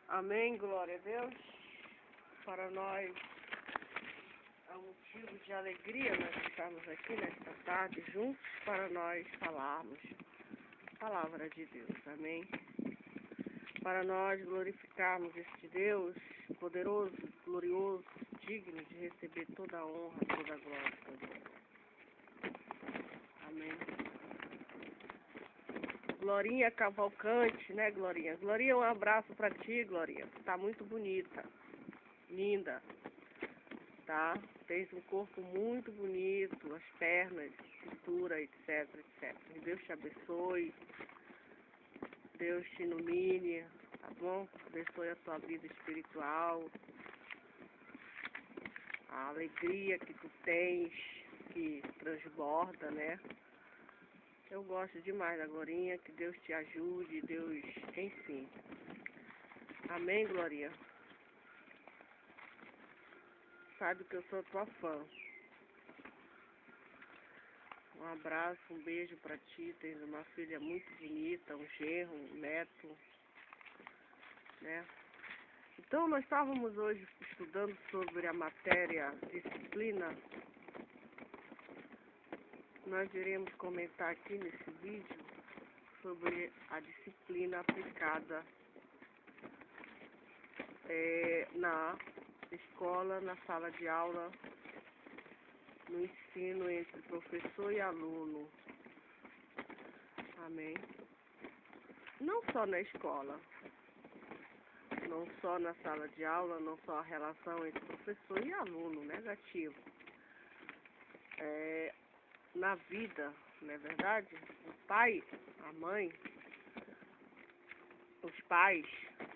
Amém, glória a Deus. Para nós é um motivo de alegria nós estarmos aqui nesta tarde juntos para nós falarmos a palavra de Deus. Amém. Para nós glorificarmos este Deus poderoso, glorioso, digno de receber toda a honra, toda a glória. Amém. Glorinha Cavalcante, né, Glorinha? Glorinha, um abraço pra ti, Glorinha. Tá muito bonita, linda, tá? Tens um corpo muito bonito, as pernas, cintura, etc, etc. Que Deus te abençoe, Deus te ilumine, tá bom? Abençoe a tua vida espiritual, a alegria que tu tens, que transborda, né? Eu gosto demais da Glorinha, que Deus te ajude, Deus ensine. Amém, Glorinha? Sabe que eu sou tua fã. Um abraço, um beijo pra ti. Tens uma filha muito bonita, um genro, um neto, né? Então, nós estávamos hoje estudando sobre a matéria disciplina. Nós iremos comentar aqui nesse vídeo sobre a disciplina aplicada na escola, na sala de aula, no ensino entre professor e aluno. Amém? Não só na escola, não só na sala de aula, não só a relação entre professor e aluno, negativo. Na vida, não é verdade? O pai, a mãe, os pais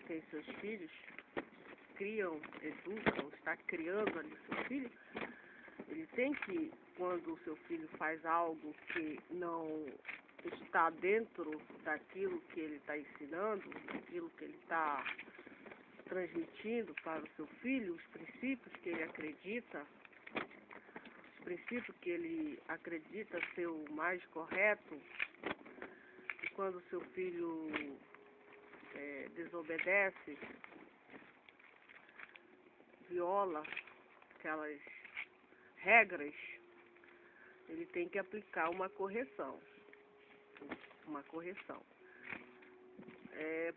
têm seus filhos, criam, educam, está criando ali seu filho. Ele tem que, quando o seu filho faz algo que não está dentro daquilo que ele está ensinando, daquilo que ele está transmitindo para o seu filho, os princípios que ele acredita, os princípios que ele acredita ser o mais correto, e quando o seu filho desobedece, viola aquelas regras, ele tem que aplicar uma correção. Uma correção.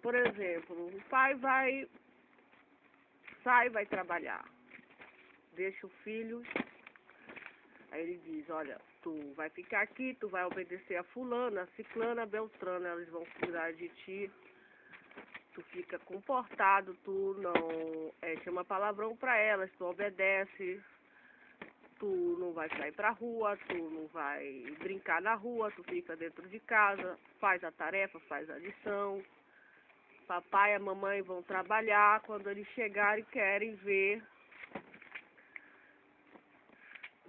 Por exemplo, o pai vai trabalhar, deixa o filho, aí ele diz, olha, tu vai ficar aqui, tu vai obedecer a fulana, a ciclana, a beltrana, eles vão cuidar de ti, tu fica comportado, tu não chama palavrão pra elas, tu obedece, tu não vai sair pra rua, tu não vai brincar na rua, tu fica dentro de casa, faz a tarefa, faz a lição. Papai e a mamãe vão trabalhar, quando eles chegarem querem ver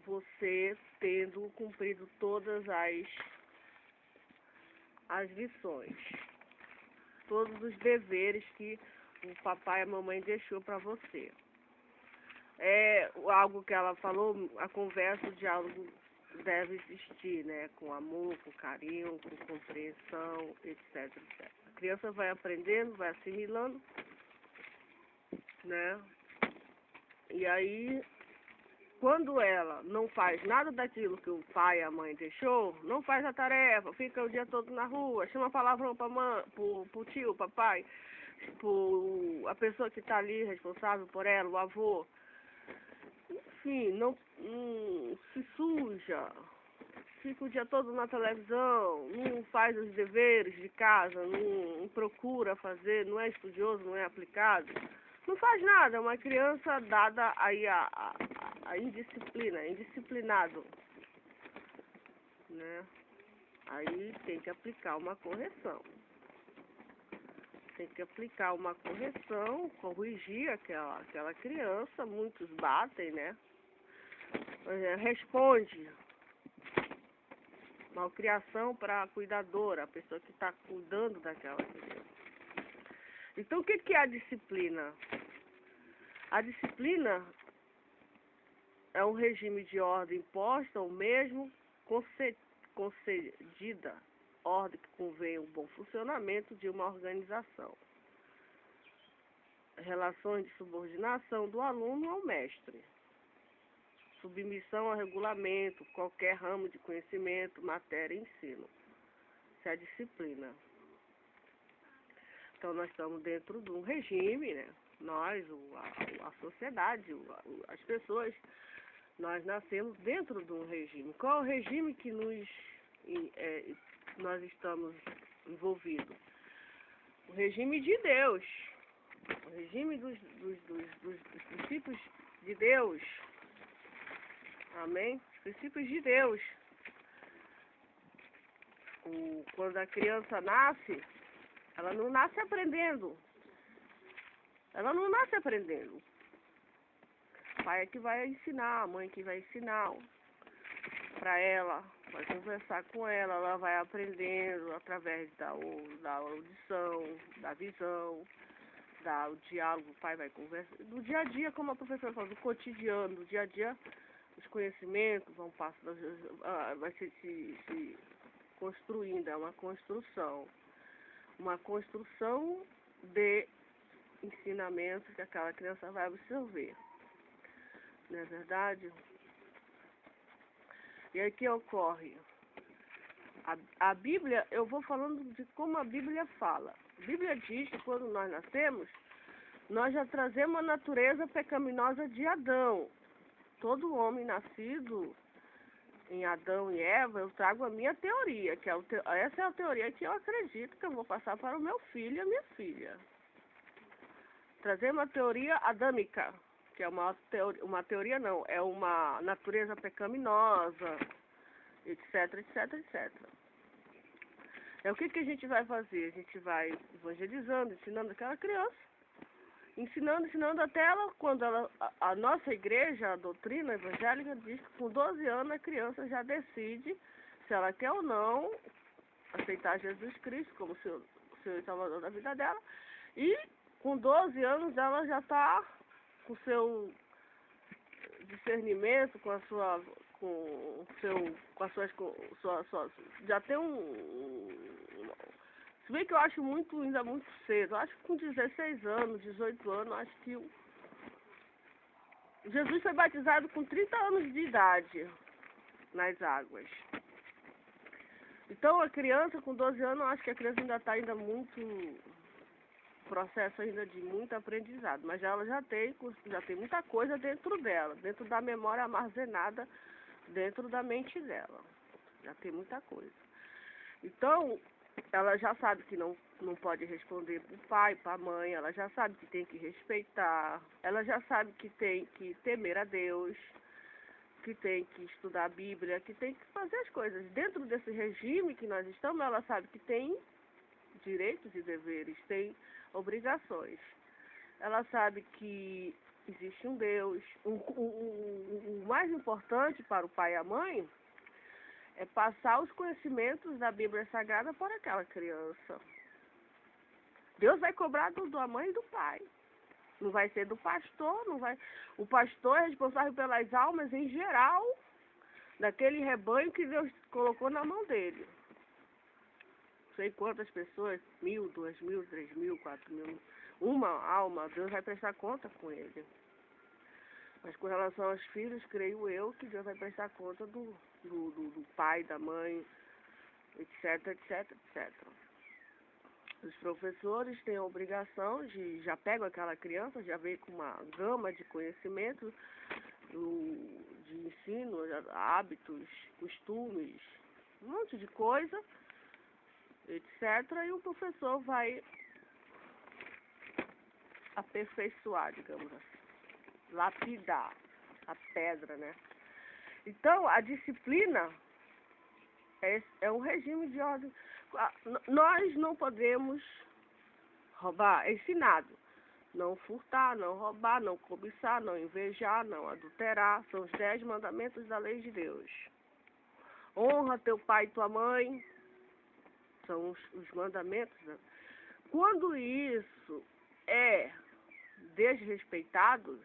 você tendo cumprido todas as lições, todos os deveres que o papai e a mamãe deixou para você. Algo que ela falou, a conversa, o diálogo deve existir, né? Com amor, com carinho, com compreensão, etc, etc. A criança vai aprendendo, vai assimilando, né? E aí, quando ela não faz nada daquilo que o pai e a mãe deixou, não faz a tarefa, fica o dia todo na rua, chama palavrão pro tio, papai, a pessoa que está ali responsável por ela, o avô, enfim, não se suja, fica o dia todo na televisão, não faz os deveres de casa, não procura fazer, não é estudioso, não é aplicado, não faz nada, é uma criança dada aí a indisciplina, indisciplinado, né? Aí tem que aplicar uma correção. Tem que aplicar uma correção, corrigir aquela criança, muitos batem, né? Responde. Malcriação para a cuidadora, a pessoa que está cuidando daquela criança. Então, o que é a disciplina? A disciplina é um regime de ordem imposta ou mesmo concedida, ordem que convém o bom funcionamento de uma organização. relações de subordinação do aluno ao mestre, submissão ao regulamento, qualquer ramo de conhecimento, matéria e ensino. Isso é a disciplina. Então, nós estamos dentro de um regime, né? Nós, a sociedade, as pessoas, nós nascemos dentro de um regime. Qual é o regime que nós estamos envolvidos? O regime de Deus. O regime dos princípios de Deus. Amém? Os princípios de Deus. Quando a criança nasce, ela não nasce aprendendo. Ela não nasce aprendendo. O pai é que vai ensinar, a mãe que vai ensinar para ela, vai conversar com ela, ela vai aprendendo através da audição, da visão, do diálogo, o pai vai conversar. Do dia a dia, como a professora falou, do cotidiano, do dia a dia, os conhecimentos vão passando, vai se construindo, é uma construção. Uma construção de ensinamentos que aquela criança vai absorver. Não é verdade? E aí que ocorre? A Bíblia, eu vou falando de como a Bíblia fala. A Bíblia diz que quando nós nascemos, nós já trazemos a natureza pecaminosa de Adão. Todo homem nascido em Adão e Eva, eu trago a minha teoria, que essa é a teoria que eu acredito que eu vou passar para o meu filho e a minha filha. Trazer uma teoria adâmica, que é uma teoria não, é uma natureza pecaminosa, etc, etc, etc. É o que a gente vai fazer? A gente vai evangelizando, ensinando aquela criança, ensinando até ela, quando a nossa igreja, a doutrina evangélica, diz que com 12 anos a criança já decide se ela quer ou não aceitar Jesus Cristo como Senhor e Salvador da vida dela. E com 12 anos ela já está com o seu discernimento, já tem se bem que eu acho ainda muito cedo. Eu acho que com 16 anos, 18 anos, acho que Jesus foi batizado com 30 anos de idade nas águas. Então a criança com 12 anos, eu acho que a criança ainda está muito processo ainda de muito aprendizado, mas ela já tem muita coisa dentro dela, dentro da memória armazenada dentro da mente dela. Já tem muita coisa. Então, ela já sabe que não pode responder para o pai, para a mãe, ela já sabe que tem que respeitar, ela já sabe que tem que temer a Deus, que tem que estudar a Bíblia, que tem que fazer as coisas. Dentro desse regime que nós estamos, ela sabe que tem direitos e deveres, tem obrigações. Ela sabe que existe um Deus. O mais importante para o pai e a mãe é passar os conhecimentos da Bíblia Sagrada para aquela criança. Deus vai cobrar da mãe e do pai. Não vai ser do pastor, não vai. O pastor é responsável pelas almas em geral daquele rebanho que Deus colocou na mão dele. Não sei quantas pessoas, 1.000, 2.000, 3.000, 4.000, uma alma, Deus vai prestar conta com ele. Mas com relação aos filhos, creio eu que Deus vai prestar conta do pai, da mãe, etc, etc, etc. Os professores têm a obrigação já pegam aquela criança, já vem com uma gama de conhecimentos, de ensino, hábitos, costumes, um monte de coisa, etc. E o professor vai aperfeiçoar, digamos assim, lapidar a pedra, né? Então, a disciplina é um regime de ordem. Nós não podemos roubar, é ensinado. Não furtar, não roubar, não cobiçar, não invejar, não adulterar. São os 10 mandamentos da lei de Deus. Honra teu pai e tua mãe. São os mandamentos. Né? Quando isso é desrespeitado,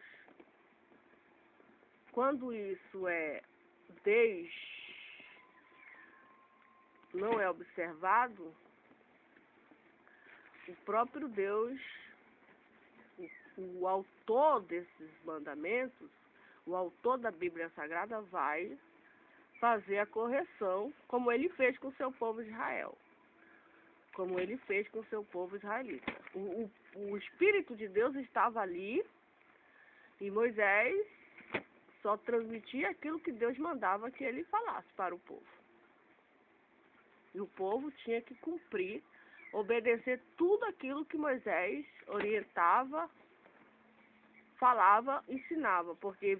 quando isso não é observado, o próprio Deus o autor desses mandamentos, o autor da Bíblia Sagrada vai fazer a correção, como ele fez com o seu povo de Israel. Como ele fez com o seu povo israelita. O Espírito de Deus estava ali e Moisés só transmitia aquilo que Deus mandava que ele falasse para o povo. E o povo tinha que cumprir, obedecer tudo aquilo que Moisés orientava, falava, ensinava, porque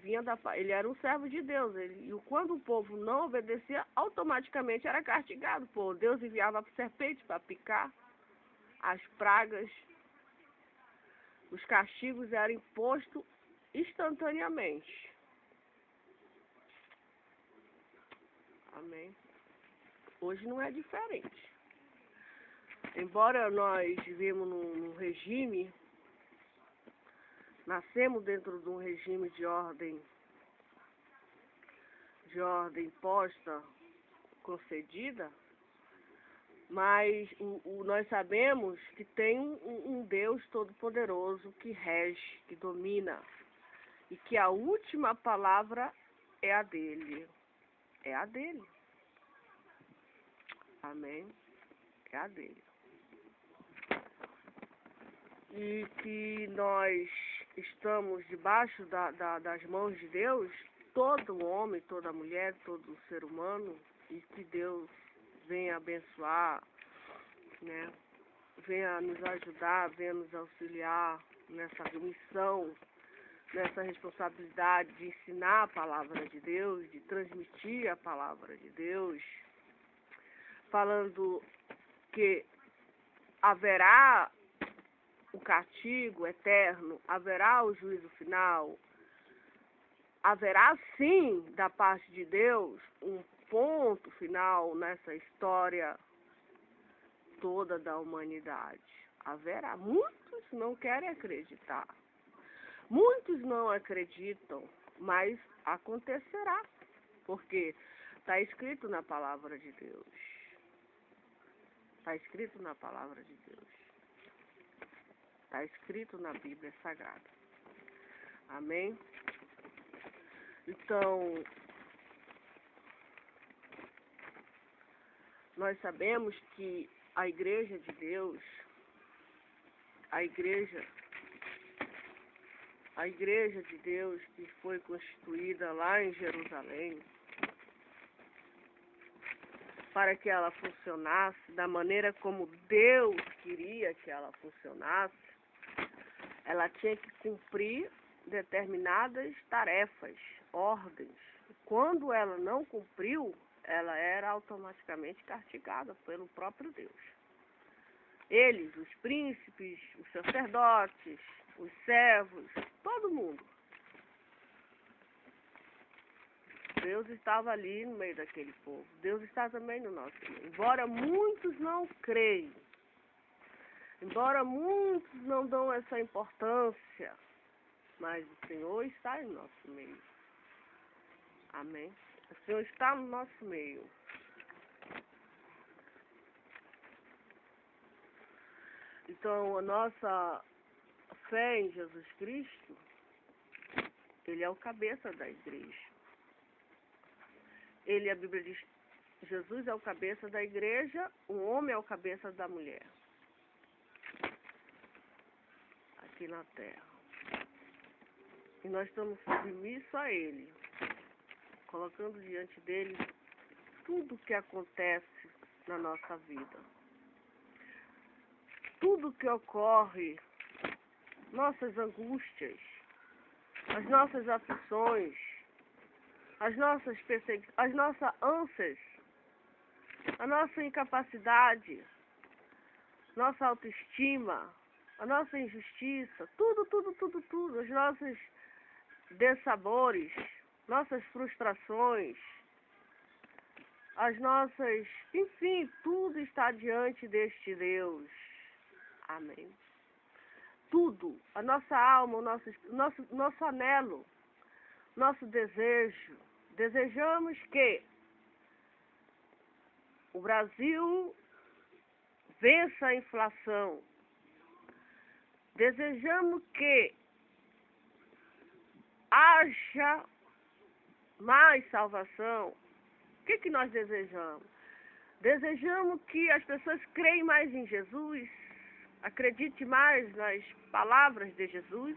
ele era um servo de Deus. E quando o povo não obedecia, automaticamente era castigado. Deus enviava serpentes para picar, as pragas, os castigos eram impostos instantaneamente. Amém. Hoje não é diferente. Embora nós vivemos num regime, nascemos dentro de um regime de ordem posta, concedida, mas nós sabemos que tem um Deus todo-poderoso que rege, que domina, e que a última palavra é a dele. É a dele. Amém? É a dele. E que nós estamos debaixo das mãos de Deus, todo homem, toda mulher, todo ser humano, e que Deus venha abençoar, né? Venha nos ajudar, venha nos auxiliar nessa missão, nessa responsabilidade de ensinar a palavra de Deus, de transmitir a palavra de Deus, falando que haverá o castigo eterno, haverá o juízo final, haverá sim, da parte de Deus, um ponto final nessa história toda da humanidade. Haverá. Muitos não querem acreditar. Muitos não acreditam, mas acontecerá, porque está escrito na palavra de Deus. Está escrito na palavra de Deus. Está escrito na Bíblia Sagrada. Amém? Então, nós sabemos que a igreja de Deus, a igreja de Deus que foi constituída lá em Jerusalém, para que ela funcionasse da maneira como Deus queria que ela funcionasse, ela tinha que cumprir determinadas tarefas, ordens. Quando ela não cumpriu, ela era automaticamente castigada pelo próprio Deus. Eles, os príncipes, os sacerdotes, os servos, todo mundo. Deus estava ali no meio daquele povo. Deus está também no nosso meio. Embora muitos não creiam, embora muitos não dão essa importância, mas o Senhor está em nosso meio. Amém? O Senhor está no nosso meio. Então, a nossa fé em Jesus Cristo, Ele é o cabeça da igreja. A Bíblia diz, Jesus é o cabeça da igreja, o homem é o cabeça da mulher. Aqui na terra. E nós estamos submissos a Ele, colocando diante dele tudo o que acontece na nossa vida. Tudo que ocorre, nossas angústias, as nossas aflições, as nossas perseguições, as nossas ânsias, a nossa incapacidade, nossa autoestima, a nossa injustiça, tudo, os nossos dessabores, nossas frustrações, as nossas, enfim, tudo está diante deste Deus. Amém. Tudo, a nossa alma, o nosso anelo, nosso desejo. Desejamos que o Brasil vença a inflação. Desejamos que haja mais salvação. O que nós desejamos? Desejamos que as pessoas creem mais em Jesus, acreditem mais nas palavras de Jesus.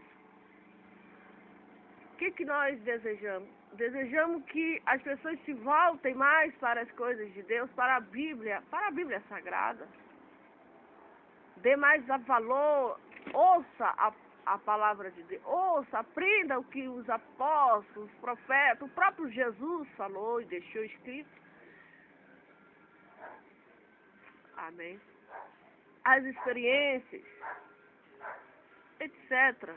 O que nós desejamos? Desejamos que as pessoas se voltem mais para as coisas de Deus, para a Bíblia Sagrada. Dê mais valor, ouça a palavra de Deus, ouça, aprenda o que os apóstolos, os profetas, o próprio Jesus falou e deixou escrito. Amém. As experiências, etc.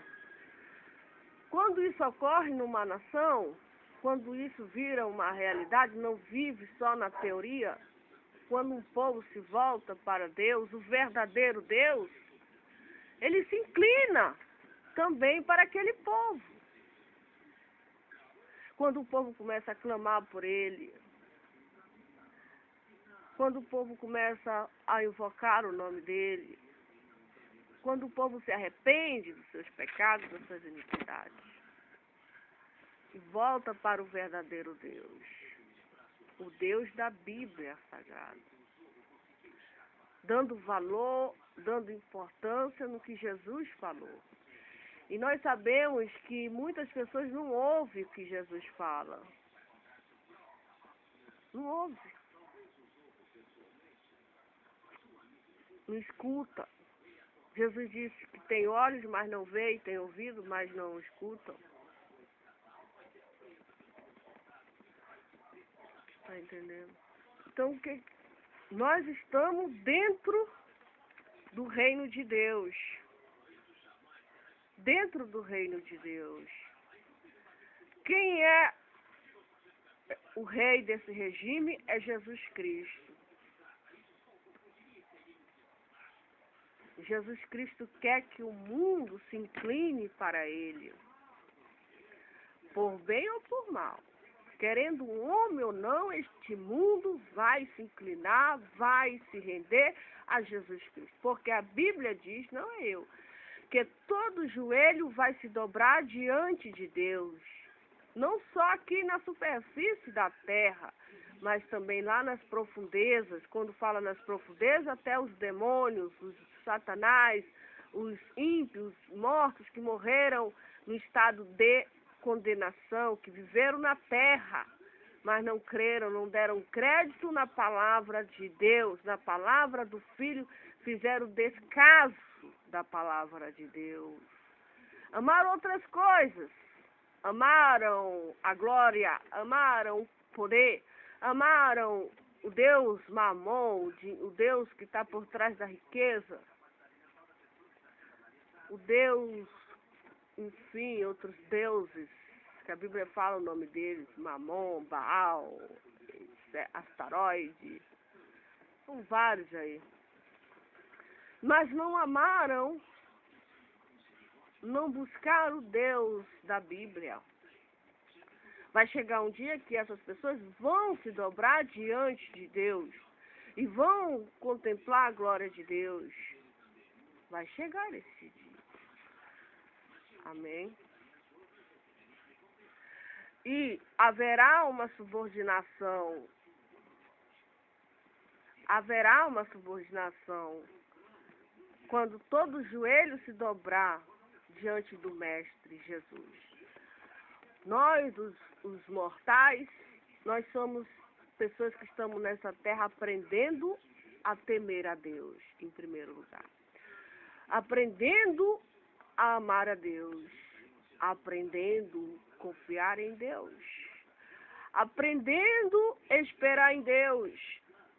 Quando isso ocorre numa nação, quando isso vira uma realidade, não vive só na teoria, quando um povo se volta para Deus, o verdadeiro Deus, ele se inclina também para aquele povo. Quando o povo começa a clamar por ele, quando o povo começa a invocar o nome dele, quando o povo se arrepende dos seus pecados, das suas iniquidades, e volta para o verdadeiro Deus, o Deus da Bíblia Sagrada, dando valor, dando importância no que Jesus falou. E nós sabemos que muitas pessoas não ouvem o que Jesus fala. Não ouvem. Não escuta. Jesus disse que tem olhos, mas não vê, tem ouvido, mas não escutam. Está entendendo? Então, nós estamos dentro do reino de Deus. Dentro do reino de Deus. Quem é o rei desse regime é Jesus Cristo. Jesus Cristo quer que o mundo se incline para ele, por bem ou por mal. Querendo um homem ou não, este mundo vai se inclinar, vai se render a Jesus Cristo. Porque a Bíblia diz, não é eu, que todo joelho vai se dobrar diante de Deus. Não só aqui na superfície da terra, mas também lá nas profundezas. Quando fala nas profundezas, até os demônios, os Satanás, os ímpios, mortos que morreram no estado de condenação, que viveram na terra, mas não creram, não deram crédito na palavra de Deus, na palavra do Filho, fizeram descaso da palavra de Deus. Amaram outras coisas, amaram a glória, amaram o poder, amaram o Deus Mamon, o Deus que está por trás da riqueza, o Deus, enfim, outros deuses, que a Bíblia fala o nome deles, Mamon, Baal, Astaroide, são vários aí. Mas não amaram, não buscaram o Deus da Bíblia. Vai chegar um dia que essas pessoas vão se dobrar diante de Deus e vão contemplar a glória de Deus. Vai chegar esse dia. Amém? E haverá uma subordinação. Haverá uma subordinação quando todo joelho se dobrar diante do Mestre Jesus. Nós, os mortais, nós somos pessoas que estamos nessa terra aprendendo a temer a Deus, em primeiro lugar. Aprendendo a amar a Deus, aprendendo a confiar em Deus, aprendendo a esperar em Deus,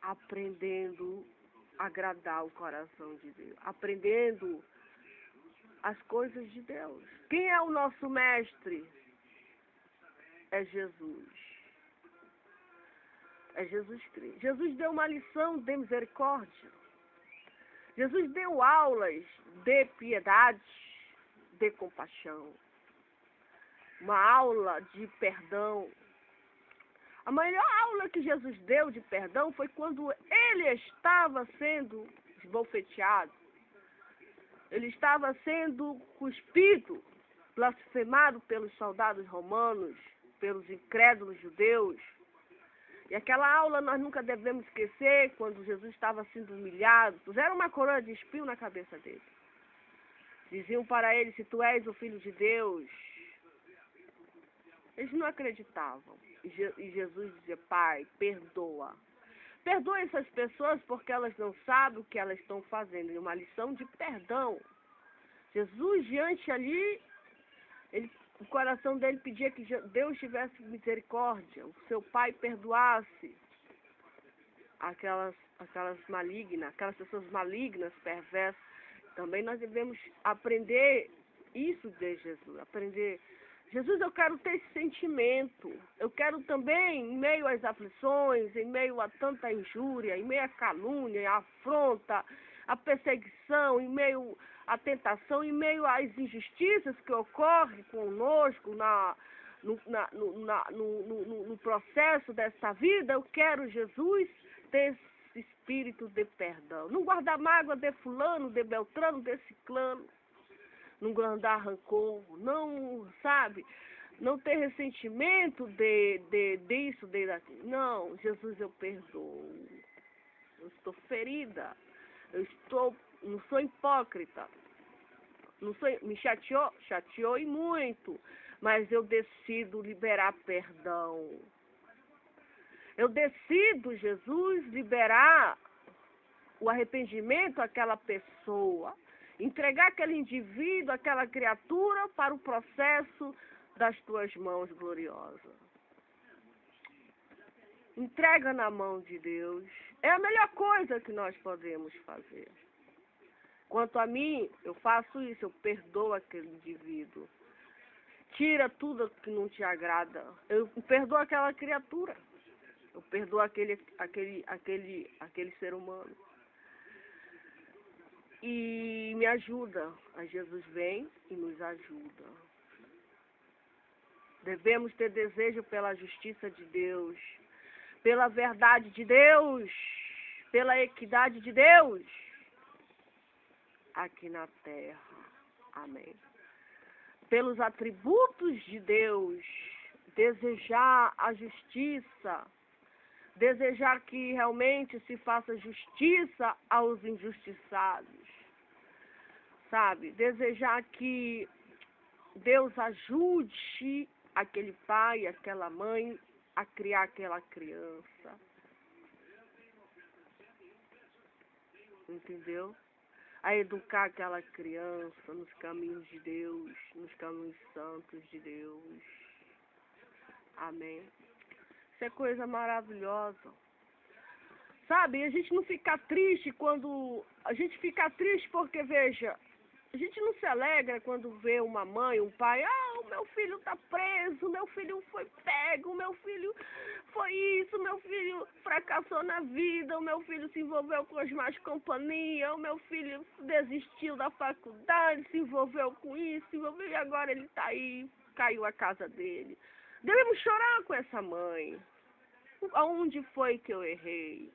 aprendendo a agradar o coração de Deus, aprendendo as coisas de Deus. Quem é o nosso mestre? É Jesus. É Jesus Cristo. Jesus deu uma lição de misericórdia. Jesus deu aulas de piedade, de compaixão. Uma aula de perdão. A maior aula que Jesus deu de perdão foi quando ele estava sendo esbofeteado. Ele estava sendo cuspido, blasfemado pelos soldados romanos, pelos incrédulos judeus. E aquela aula nós nunca devemos esquecer, quando Jesus estava sendo humilhado. Puseram uma coroa de espinho na cabeça dele. Diziam para ele, se tu és o Filho de Deus. Eles não acreditavam. E Jesus dizia, Pai, perdoa. Perdoa essas pessoas porque elas não sabem o que elas estão fazendo. É uma lição de perdão. Jesus, diante ali, o coração dele pedia que Deus tivesse misericórdia. O seu pai perdoasse aquelas malignas, aquelas pessoas malignas, perversas. Também nós devemos aprender isso de Jesus. Aprender... Jesus, eu quero ter esse sentimento. Eu quero também, em meio às aflições, em meio a tanta injúria, em meio à calúnia, à afronta, à perseguição, em meio à tentação, em meio às injustiças que ocorrem conosco no processo dessa vida, eu quero, Jesus, ter esse espírito de perdão. Não guardar mágoa de fulano, de beltrano, de ciclano. Não guardar rancor, não, sabe, não ter ressentimento disso, daquilo. Não, Jesus, eu perdoo. Eu estou ferida. Não sou hipócrita. Me chateou e muito, mas eu decido liberar perdão. Eu decido, Jesus, liberar o arrependimento àquela pessoa. Entregar aquele indivíduo, aquela criatura para o processo das tuas mãos gloriosas. Entrega na mão de Deus. É a melhor coisa que nós podemos fazer. Quanto a mim, eu faço isso, eu perdoo aquele indivíduo. Tira tudo que não te agrada. Eu perdoo aquela criatura. Eu perdoo aquele ser humano. E me ajuda. A Jesus vem e nos ajuda. Devemos ter desejo pela justiça de Deus, pela verdade de Deus, pela equidade de Deus aqui na terra. Amém. Pelos atributos de Deus, desejar a justiça, desejar que realmente se faça justiça aos injustiçados. Sabe, desejar que Deus ajude aquele pai, aquela mãe a criar aquela criança. Entendeu? A educar aquela criança nos caminhos de Deus, nos caminhos santos de Deus. Amém. Isso é coisa maravilhosa. Sabe, a gente não fica triste quando... A gente fica triste porque, veja... A gente não se alegra quando vê uma mãe, um pai, o meu filho está preso, o meu filho foi pego, o meu filho foi isso, o meu filho fracassou na vida, o meu filho se envolveu com as más companhias, o meu filho desistiu da faculdade, se envolveu com isso, e agora ele está aí, caiu a casa dele. Devemos chorar com essa mãe. Aonde foi que eu errei?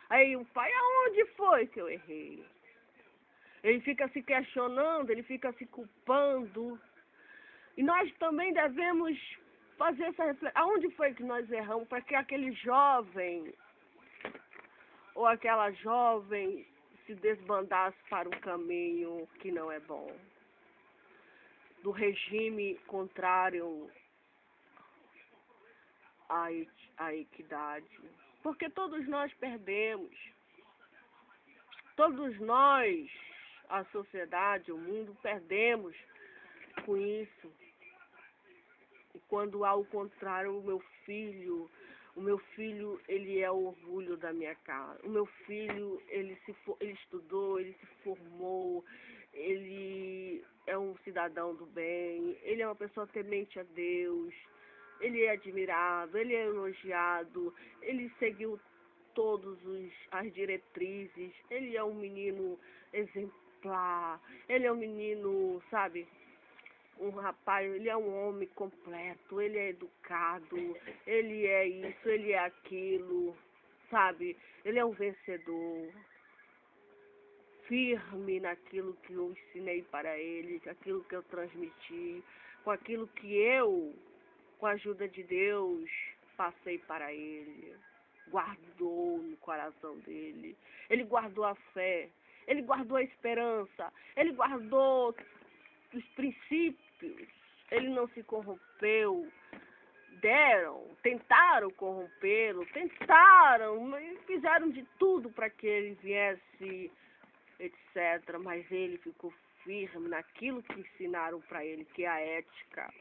Aí o pai, aonde foi que eu errei? Ele fica se questionando, ele fica se culpando. E nós também devemos fazer essa reflexão. Aonde foi que nós erramos para que aquele jovem ou aquela jovem se desbandasse para um caminho que não é bom? Do regime contrário à equidade. Porque todos nós perdemos. Todos nós... A sociedade, o mundo, perdemos com isso. E quando há o contrário, o meu filho, ele é o orgulho da minha casa. O meu filho, ele estudou, ele se formou, ele é um cidadão do bem, ele é uma pessoa temente a Deus, ele é admirado, ele é elogiado, ele seguiu todas as diretrizes, ele é um menino exemplar. Ele é um menino, sabe, um rapaz, ele é um homem completo, ele é educado, ele é isso, ele é aquilo, sabe, ele é um vencedor. firme naquilo que eu ensinei para ele, aquilo que eu transmiti, com aquilo que eu, com a ajuda de Deus, passei para ele. Guardou no coração dele. Ele guardou a fé. Ele guardou a esperança. Ele guardou os princípios. Ele não se corrompeu. Tentaram corrompê-lo, fizeram de tudo para que ele viesse, etc. Mas ele ficou firme naquilo que ensinaram para ele, que é a ética,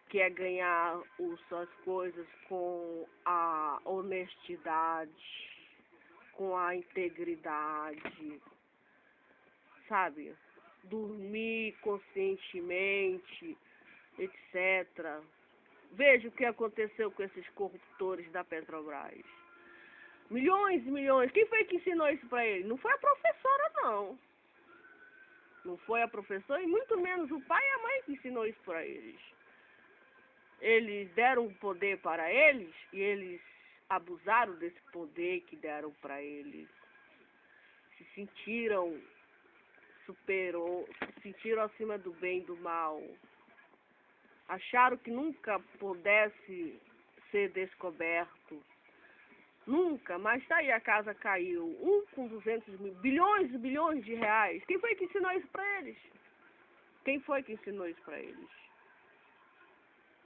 que é ganhar suas coisas com a honestidade, com a integridade, sabe? Dormir conscientemente, etc. Veja o que aconteceu com esses corruptores da Petrobras. Milhões e milhões. Quem foi que ensinou isso para ele? Não foi a professora, não. Não foi a professora e muito menos o pai e a mãe que ensinou isso para eles. Eles deram poder para eles e eles abusaram desse poder que deram para eles. Se sentiram acima do bem e do mal. Acharam que nunca pudesse ser descoberto. Nunca, mas tá aí, a casa caiu. Com 200 mil, bilhões e bilhões de reais. Quem foi que ensinou isso para eles? Quem foi que ensinou isso para eles?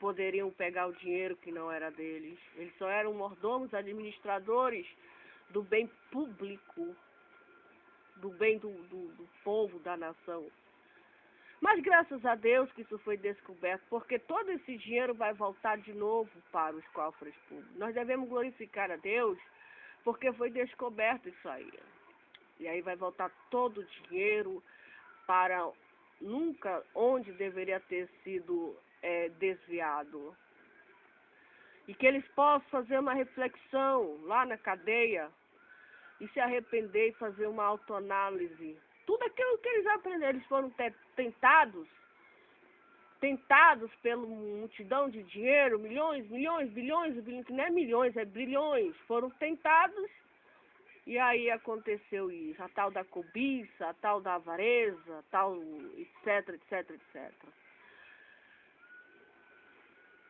Poderiam pegar o dinheiro que não era deles. Eles só eram mordomos, administradores do bem público, do bem do povo, da nação. Mas graças a Deus que isso foi descoberto, porque todo esse dinheiro vai voltar de novo para os cofres públicos. Nós devemos glorificar a Deus, porque foi descoberto isso aí. E aí vai voltar todo o dinheiro para nunca onde deveria ter sido desviado. E que eles possam fazer uma reflexão lá na cadeia e se arrepender e fazer uma autoanálise. Tudo aquilo que eles aprenderam, eles foram tentados pela multidão de dinheiro, milhões, bilhões, que não é milhões, é bilhões, foram tentados e aí aconteceu isso, a tal da cobiça, a tal da avareza, a tal, etc.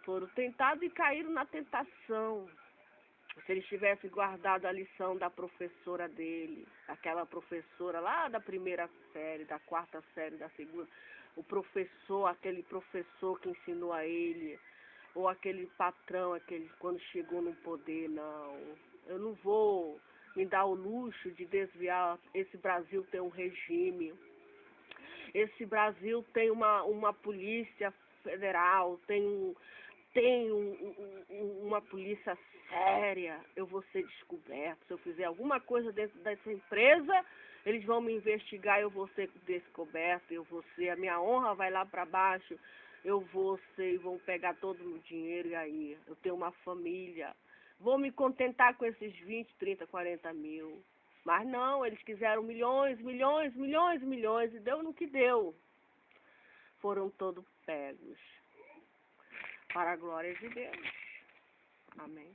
Foram tentados e caíram na tentação. Se eles tivessem guardado a lição da professora dele, aquela professora lá da primeira série, da quarta série, da segunda, aquele professor que ensinou a ele, ou aquele patrão, quando chegou no poder, não. Eu não vou me dar o luxo de desviar. Esse Brasil tem um regime. Esse Brasil tem uma polícia federal, tem uma polícia séria. Eu vou ser descoberto. Se eu fizer alguma coisa dentro dessa empresa, eles vão me investigar, eu vou ser descoberto, a minha honra vai lá para baixo, vão pegar todo o dinheiro e aí eu tenho uma família. Vou me contentar com esses 20, 30, 40 mil. Mas não, eles quiseram milhões e deu no que deu. Foram todos pegos. Para a glória de Deus. Amém.